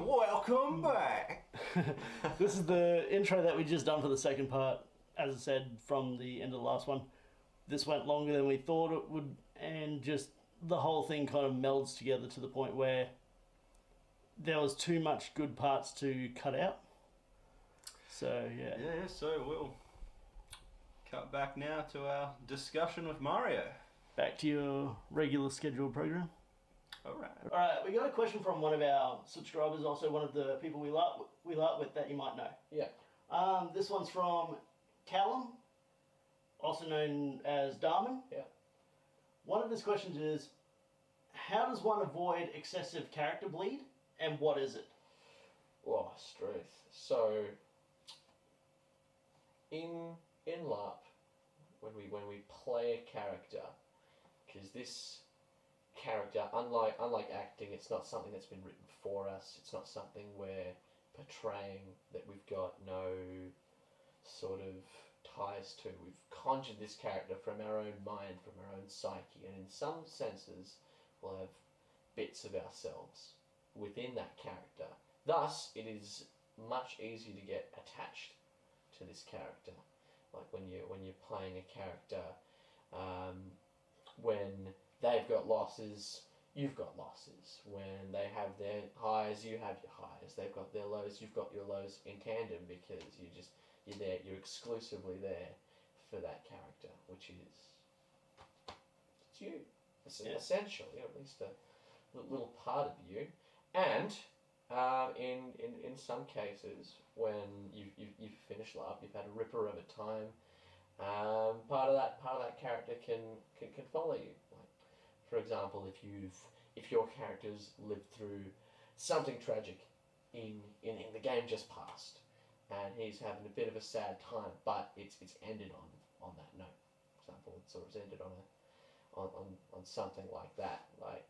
Welcome back. This is the intro that we just done for the second part. As I said from the end of the last one, this went longer than we thought it would, and just the whole thing kind of melds together to the point where there was too much good parts to cut out. So yeah. Yeah, so we'll cut back now to our discussion with Mario. Back to your regular scheduled program. Alright. Alright, we got a question from one of our subscribers, also one of the people we like with that you might know. Yeah. This one's from Callum, also known as Darman. Yeah. One of his questions is, how does one avoid excessive character bleed, and what is it? Oh, Struth. So, in LARP, when we play a character, because this character, unlike acting, it's not something that's been written for us. It's not something we're portraying that we've got no sort of ties to. We've conjured this character from our own mind, from our own psyche, and in some senses, we'll have bits of ourselves within that character. Thus, it is much easier to get attached to this character. Like when you're playing a character, when they've got losses, you've got losses. When they have their highs, you have your highs. They've got their lows, you've got your lows in tandem, because you're there, you're exclusively there for that character, which is it's you. It's essentially, or at least a little part of you. And in some cases, when you've finished LARP, you've had a ripper over time. Part of that character can follow you. Like, for example, if your character's lived through something tragic in the game just past, and he's having a bit of a sad time, but it's ended on that note. For example, it's ended on something like that. Like,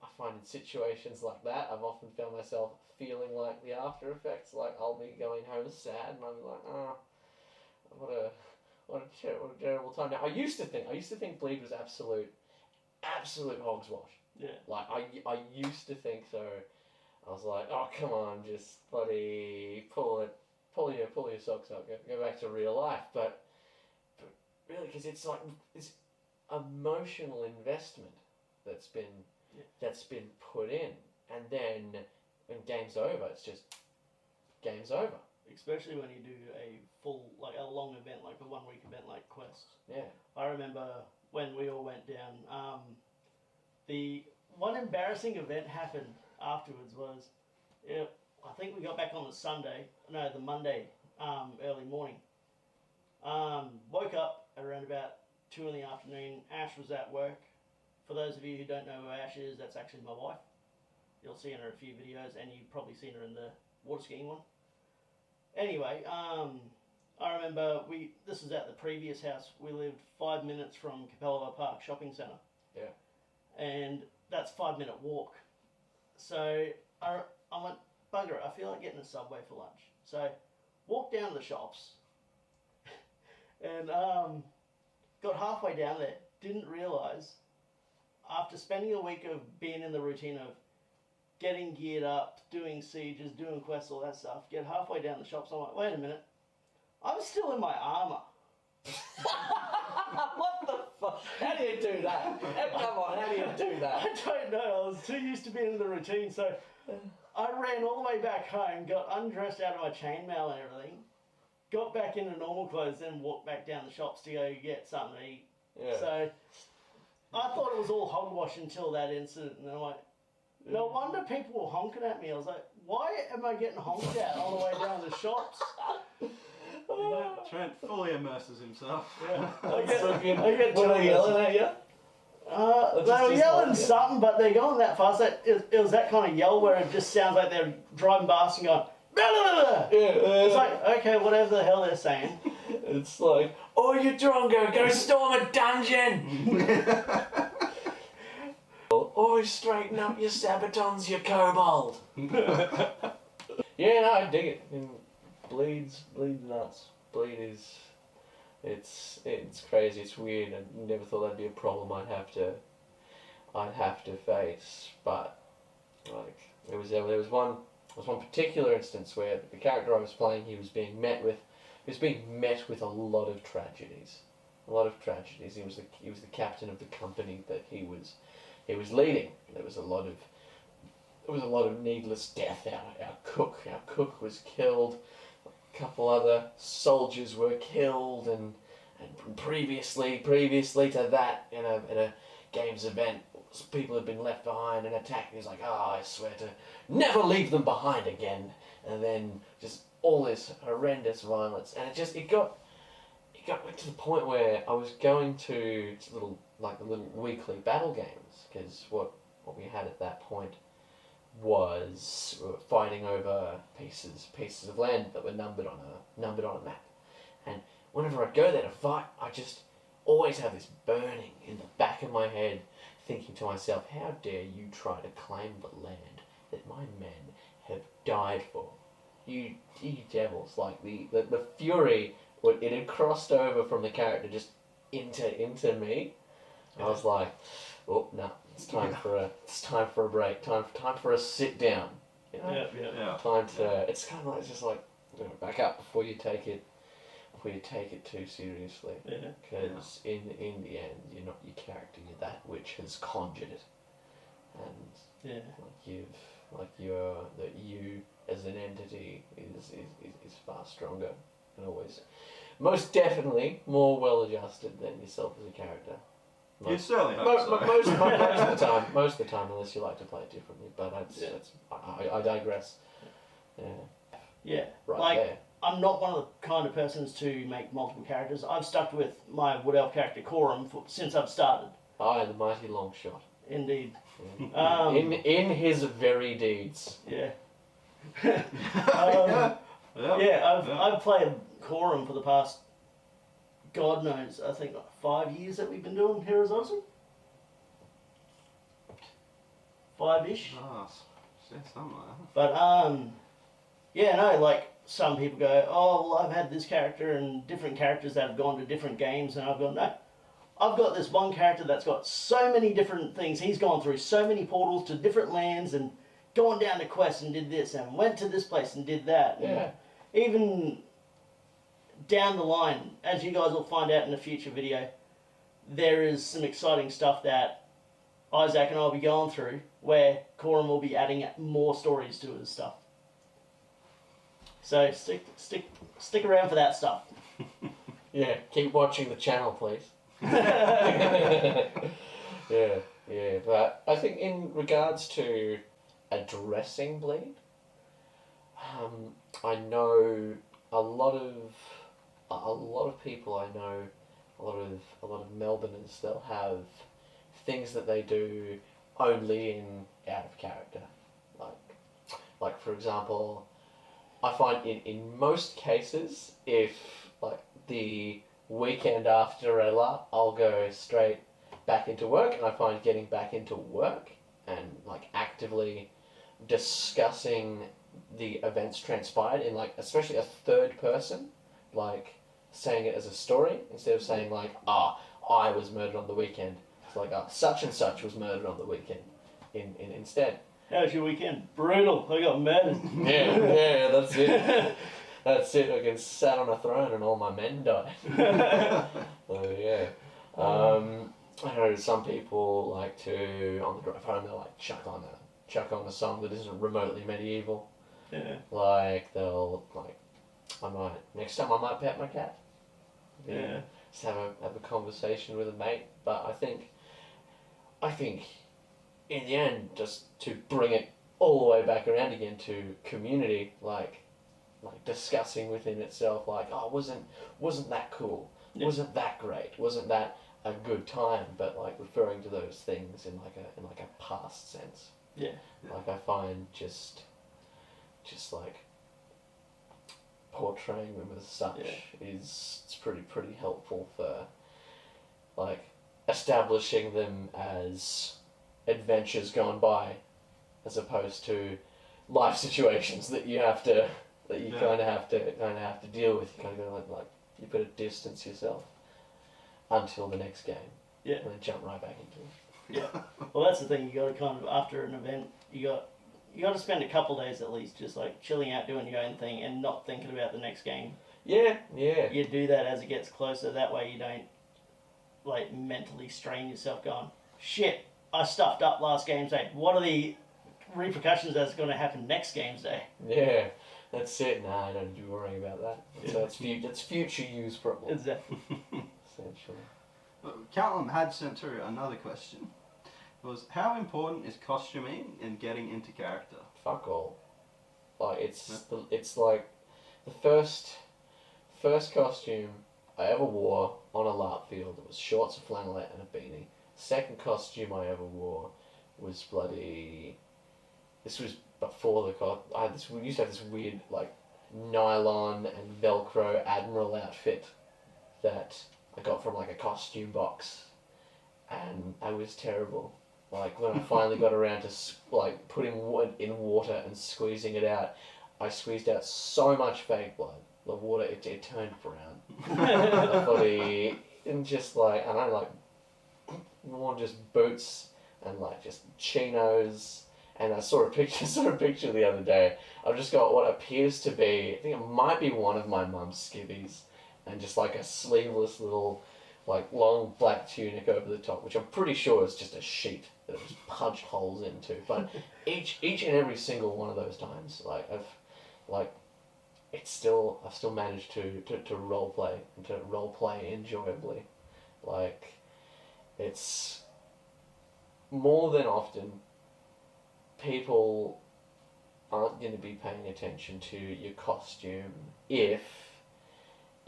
I find in situations like that, I've often found myself feeling like the after effects. Like, I'll be going home sad, and I'll be like, oh, what a terrible time. Now, I used to think Bleed was absolute hogswash. Yeah. Like, I used to think so. I was like, oh, come on, just bloody pull your socks up, go back to real life. But really, because it's like this emotional investment that's been put in, and then when game's over, it's just game's over. Especially when you do a long event, like a 1 week event like Quest. Yeah. I remember when we all went down, the one embarrassing event happened afterwards was, I think we got back on the Monday, early morning. Woke up at around about 2 in the afternoon. Ash was at work. For those of you who don't know who Ash is, that's actually my wife. You'll see her in a few videos, and you've probably seen her in the water skiing one. Anyway, I remember this was at the previous house. We lived 5 minutes from Capella Park Shopping Centre. Yeah. And that's 5-minute walk. So I went, bugger it, I feel like getting a Subway for lunch. So walked down the shops and got halfway down there, didn't realise, after spending a week of being in the routine of getting geared up, doing sieges, doing quests, all that stuff, get halfway down the shops, I'm like, wait a minute, I'm still in my armour. What the fuck? How do you do that? Come on, how do you do that? I don't know, I was too used to being in the routine, so I ran all the way back home, got undressed out of my chainmail and everything, got back into normal clothes, then walked back down the shops to go get something to eat. Yeah. So I thought it was all hogwash until that incident, and I'm like, no wonder people were honking at me. I was like, why am I getting honked at all the way down the shops? Trent fully immerses himself. Yeah. I get were they yelling at you? They were yelling something, but they're going that fast. It was that kind of yell where it just sounds like they're driving past and going, blah, blah, blah. It's like, okay, whatever the hell they're saying. It's like, oh, you drongo, go storm a dungeon! Oh, straighten up your sabatons, you kobold! Yeah, no, I dig it. Bleed's nuts. Bleed is, it's crazy, it's weird. I never thought that'd be a problem I'd have to face, but like There was one particular instance where the character I was playing, he was being met with a lot of tragedies. A lot of tragedies. He was the captain of the company that he was leading. There was a lot of needless death. Our cook was killed. A couple other soldiers were killed, and previously to that, in a games event, people had been left behind and attacked. He was like, "Oh, I swear to never leave them behind again." And then just all this horrendous violence, and it got to the point where I was going to the little weekly battle games, because what we had at that point was we were fighting over pieces of land that were numbered on a map, and whenever I'd go there to fight, I just always have this burning in the back of my head, thinking to myself, how dare you try to claim the land that my men have died for? You devils. Like the fury, it had crossed over from the character just into me. I was like, oh no, it's time for a break, time for a sit down. You know? Yeah. Time to. It's kind of like just like, you know, back up before you take it too seriously. Because in the end, you're not your character, you're that which has conjured it, and you as an entity is far stronger and always, most definitely, more well adjusted than yourself as a character. You certainly hope so. Most of the time, unless you like to play it differently. But I digress. Yeah. Right Like, there. I'm not one of the kind of persons to make multiple characters. I've stuck with my Wood Elf character Corum since I've started. I, the mighty long shot. Indeed. Yeah. In his very deeds. Yeah. Yeah. I've played Corum for the past, God knows, I think 5 years that we've been doing Heroes Odyssey. 5-ish. Oh, something like that. But like some people go, oh well, I've had this character and different characters that have gone to different games, and I've gone, no, I've got this one character that's got so many different things. He's gone through so many portals to different lands and gone down to quests and did this and went to this place and did that. Yeah. And even down the line, as you guys will find out in a future video, there is some exciting stuff that Isaac and I will be going through where Corum will be adding more stories to his stuff. So stick around for that stuff. Yeah, keep watching the channel, please. Yeah. But I think in regards to addressing bleed, I know a lot of people. I know a lot of Melbourners. They'll have things that they do only in out of character. Like for example, I find in most cases, if like the weekend after I'll go straight back into work, and I find getting back into work and like actively discussing the events transpired in like especially a third person, like saying it as a story instead of saying like, I was murdered on the weekend. It's like, such and such was murdered on the weekend. Instead. How was your weekend? Brutal. I got murdered. Yeah, that's it. That's it. I get sat on a throne and all my men died. So yeah. I know some people like to, on the drive home, they'll like chuck on a song that isn't remotely medieval. Yeah. Like they'll like, next time I might pet my cat. Yeah. Just have a conversation with a mate. But I think in the end, just to bring it all the way back around again to community, like discussing within itself, like, wasn't that cool? Yeah. Wasn't that great? Wasn't that a good time? But like referring to those things in like a past sense. Yeah. Like I find just like portraying them as such it's pretty helpful for like establishing them as adventures gone by, as opposed to life situations that you kind of have to deal with. You kind of go like you put a distance yourself until the next game, and then jump right back into it. Yeah. Well, that's the thing. You got to kind of, after an event, you got you got to spend a couple days at least just like chilling out, doing your own thing, and not thinking about the next game. Yeah. You do that as it gets closer. That way you don't like mentally strain yourself. Going, shit, I stuffed up last game's day. What are the repercussions that's going to happen next game's day? Yeah. That's it. Nah, I don't do worrying about that. So that's future use problem. Exactly. Essentially. Callum had sent through another question. It was, how important is costuming in getting into character? Fuck all. Like it's like the first costume I ever wore on a LARP field. It was shorts, a flannelette, and a beanie. Second costume I ever wore was bloody. This was before the we used to have this weird like nylon and Velcro Admiral outfit that I got from like a costume box, and I was terrible. Like when I finally got around to like putting wood in water and squeezing it out, I squeezed out so much fake blood. The water it turned brown. The body and just like and I like worn just boots and like just chinos. And I saw a picture the other day. I've just got what appears to be, I think it might be one of my mum's skivvies, and just like a sleeveless little, like long black tunic over the top, which I'm pretty sure is just a sheet that it was punched holes into. But each and every single one of those times, I've still managed to role play and to role play enjoyably, like, it's more than often. People aren't going to be paying attention to your costume if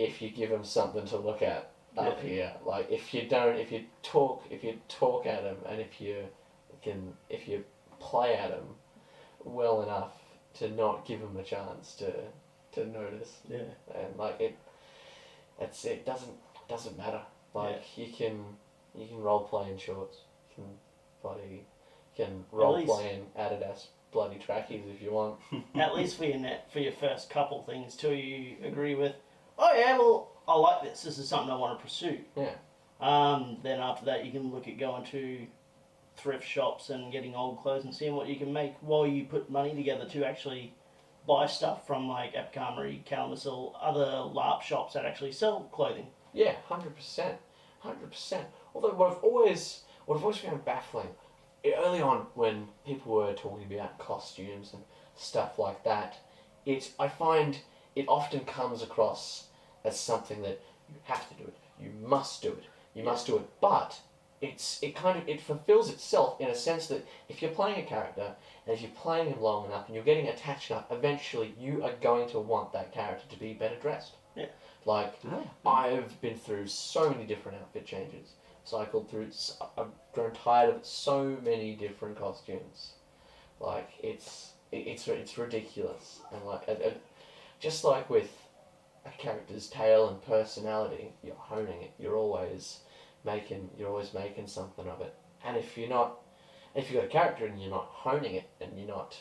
you give them something to look at up here. Like if you talk at them, and if you play at them well enough to not give them a chance to notice. Yeah. And like it doesn't matter. Like you can role play in shorts. You can role play in Adidas bloody trackies if you want. At least for your first couple things too, you agree with, oh yeah, well, I like this. This is something I want to pursue. Yeah. Then after that, you can look at going to thrift shops and getting old clothes and seeing what you can make while you put money together to actually buy stuff from like Epicamry, Kalamazoo, other LARP shops that actually sell clothing. Yeah, 100%. Although what I've always found baffling, early on when people were talking about costumes and stuff like that, I find it often comes across as something that you have to do it, you must do it, but it fulfills itself in a sense that if you're playing a character and if you're playing him long enough and you're getting attached enough, eventually you are going to want that character to be better dressed. Yeah. Like, I've been through so many different outfit changes. I've grown tired of so many different costumes. Like, it's ridiculous. And like, just like with a character's tale and personality, you're honing it. You're always making something of it. And if you've got a character and you're not honing it, and you're not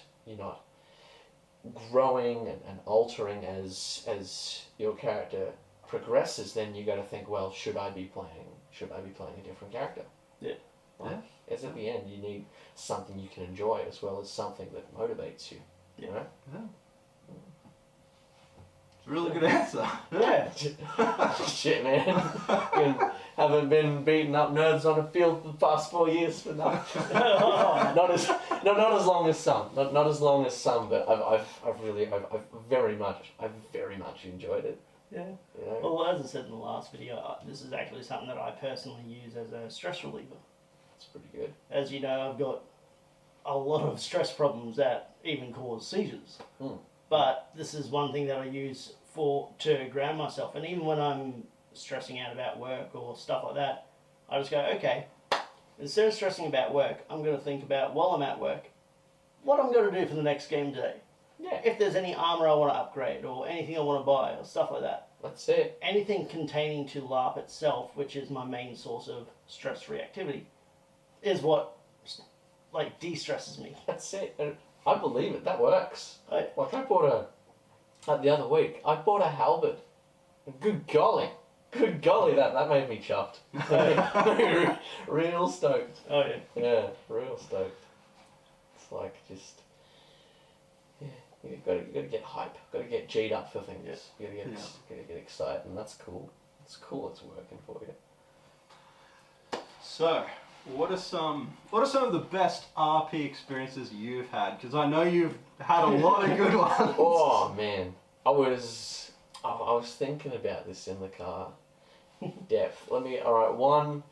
growing and altering as your character progresses, then you got to think, well, should I be playing a different character? Yeah. As at the end, you need something you can enjoy as well as something that motivates you. Yeah. You know? Yeah. It's a really good answer. Yeah. Shit, man. Haven't been beating up nerds on a field for the past 4 years for nothing. not as long as some. Not as long as some, but I've very much enjoyed it. Yeah. You know? Well, as I said in the last video, this is actually something that I personally use as a stress reliever. It's pretty good. As you know, I've got a lot of stress problems that even cause seizures. Mm. But this is one thing that I use to ground myself. And even when I'm stressing out about work or stuff like that, I just go, okay, instead of stressing about work, I'm going to think about, while I'm at work, what I'm going to do for the next game day. Yeah. If there's any armor I want to upgrade or anything I want to buy or stuff like that. That's it. Anything containing to LARP itself, which is my main source of stress reactivity, is what like de-stresses me. That's it. And I believe it. That works. Right. Like the other week, I bought a halberd. Good golly, that made me chuffed. Real stoked. Oh yeah. Yeah, real stoked. It's like just You gotta get hype. Gotta get G'd up for things. You gotta get excited, and that's cool. It's cool. It's working for you. So, what are some of the best RP experiences you've had? Because I know you've had a lot of good ones. Oh man, I was thinking about this in the car. One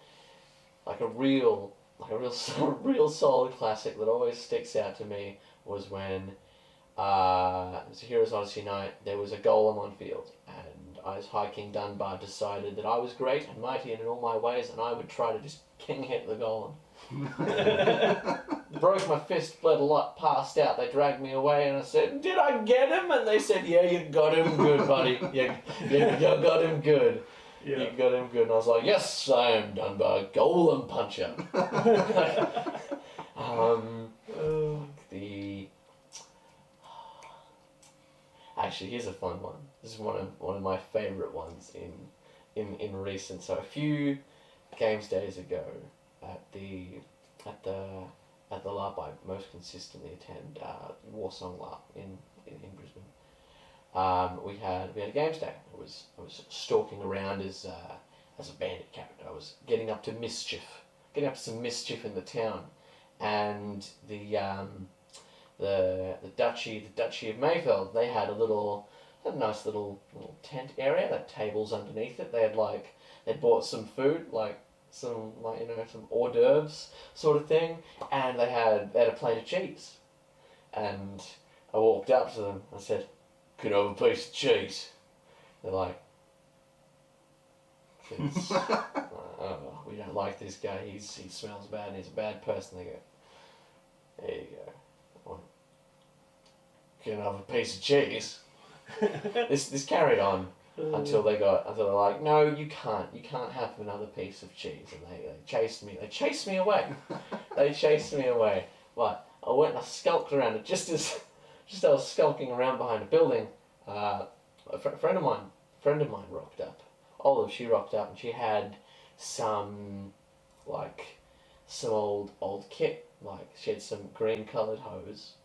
like a real real solid classic that always sticks out to me was when it was a Heroes Odyssey night. There was a golem on field, and I was hiking Dunbar. Decided that I was great and mighty in all my ways, and I would try to just king hit the golem. Broke my fist, bled a lot, passed out. They dragged me away, and I said, "Did I get him?" And they said, "Yeah, you got him good, buddy. You got him good. Yeah. You got him good." And I was like, "Yes, I am Dunbar, golem puncher." Actually, here's a fun one. This is one of my favourite ones in recent. So a few games days ago, at the LARP I most consistently attend, Warsong LARP in Brisbane. We had a games day. I was stalking around as a bandit character. I was getting up to some mischief in the town, and the Duchy of Mayfeld, they had a nice little tent area, that tables underneath it. They'd bought some food, some hors d'oeuvres sort of thing, and they had a plate of cheese. And I walked up to them. I said, "Could I have a piece of cheese?" They're like, "Oh, we don't like this guy. He smells bad. And he's a bad person." They go, "There you go. Can I have a piece of cheese?" This carried on until they're like, "No, you can't have another piece of cheese." And they chased me away. But I went and I skulked around it. Just as I was skulking around behind a building, a friend of mine rocked up. Olive, she rocked up, and she had some old kit. She had some green coloured hose,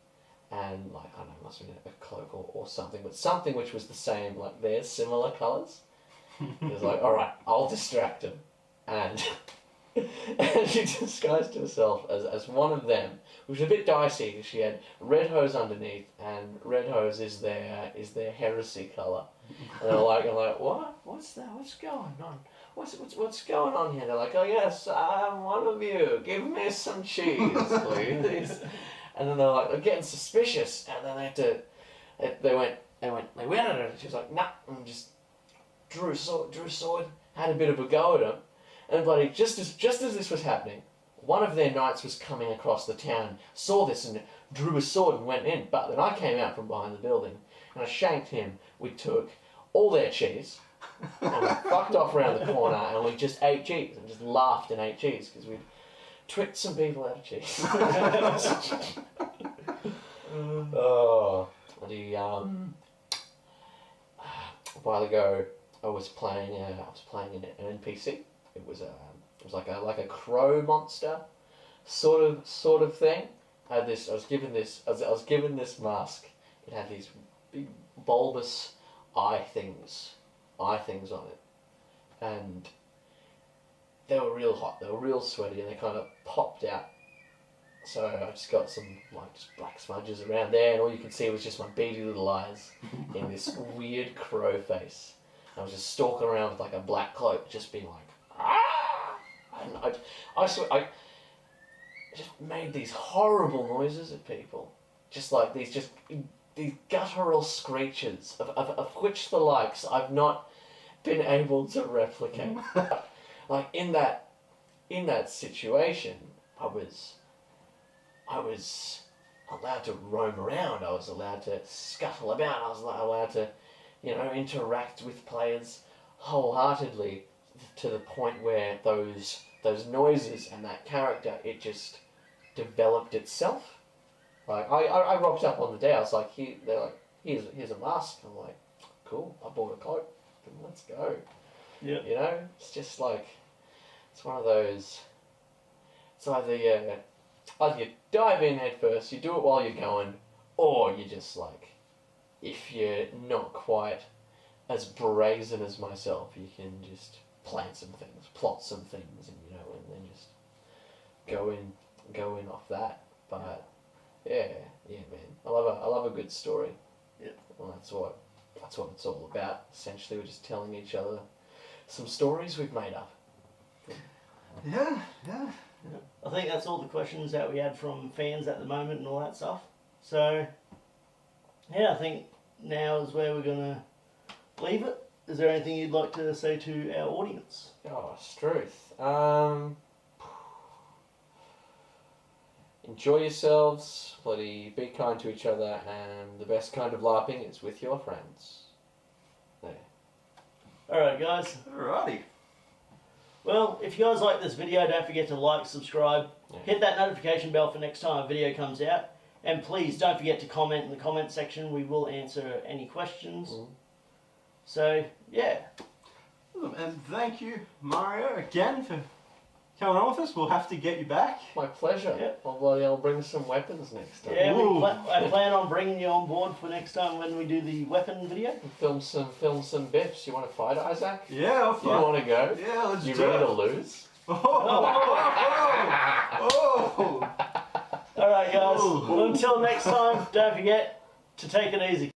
and I don't know, must have been a cloak or something, but something which was the same, they're similar colours. He was like, "Alright, I'll distract him." And she disguised herself as one of them, which was a bit dicey because she had red hose underneath, and red hose is their heresy colour. And I'm like, "What? What's that? What's going on? What's going on here?" They're like, "Oh yes, I'm one of you. Give me some cheese, please." And then they're like, they're getting suspicious, and then they went at her, and she was like, "Nah," and just drew sword, had a bit of a go at him, and bloody just as this was happening, one of their knights was coming across the town, saw this and drew a sword and went in. But then I came out from behind the building and I shanked him. We took all their cheese and we fucked off around the corner, and we just ate cheese and just laughed and ate cheese because we'd tricked some people out of cheese. A while ago, I was playing an NPC. It was like a crow monster, sort of thing. I was given this mask. It had these big bulbous eye things on it, and they were real hot. They were real sweaty, and they kind of popped out. So I just got some just black smudges around there, and all you could see was just my beady little eyes in this weird crow face. I was just stalking around with a black cloak, just being like, "Ah!" And I swear, I just made these horrible noises at people, just these guttural screeches of which the likes I've not been able to replicate. In that situation, I was allowed to roam around. I was allowed to scuttle about. I was allowed to, interact with players wholeheartedly, to the point where those noises and that character, it just developed itself. I rocked up on the day. I was like, they're like, here's a mask. I'm like, cool. I bought a cloak. Let's go. Yeah. It's just it's one of those. It's either you dive in head first, you do it while you're going, or you just if you're not quite as brazen as myself, you can just plan some things, plot some things, and and then just go in off that. But yeah, man, I love a good story. Yeah. Well, that's what it's all about. Essentially, we're just telling each other some stories we've made up. Yeah. I think that's all the questions that we had from fans at the moment and all that stuff. So, yeah, I think now is where we're going to leave it. Is there anything you'd like to say to our audience? Oh, Struth. Enjoy yourselves, bloody be kind to each other, and the best kind of LARPing is with your friends. There. Alright, guys. Alrighty. Well, if you guys like this video, don't forget to like, subscribe, Yeah. hit that notification bell for next time a video comes out, and please don't forget to comment in the comment section. We will answer any questions. So, yeah. And thank you, Mario, again for coming on with us. We'll have to get you back. My pleasure. Yep. I'll bring some weapons next time. Yeah, Ooh. I plan on bringing you on board for next time when we do the weapon video. Film some biffs. You want to fight, Isaac? Yeah, I'll You want to go? Yeah, let's You do ready it. to lose? Oh. Alright, guys. Ooh. Well, until next time, don't forget to take it easy.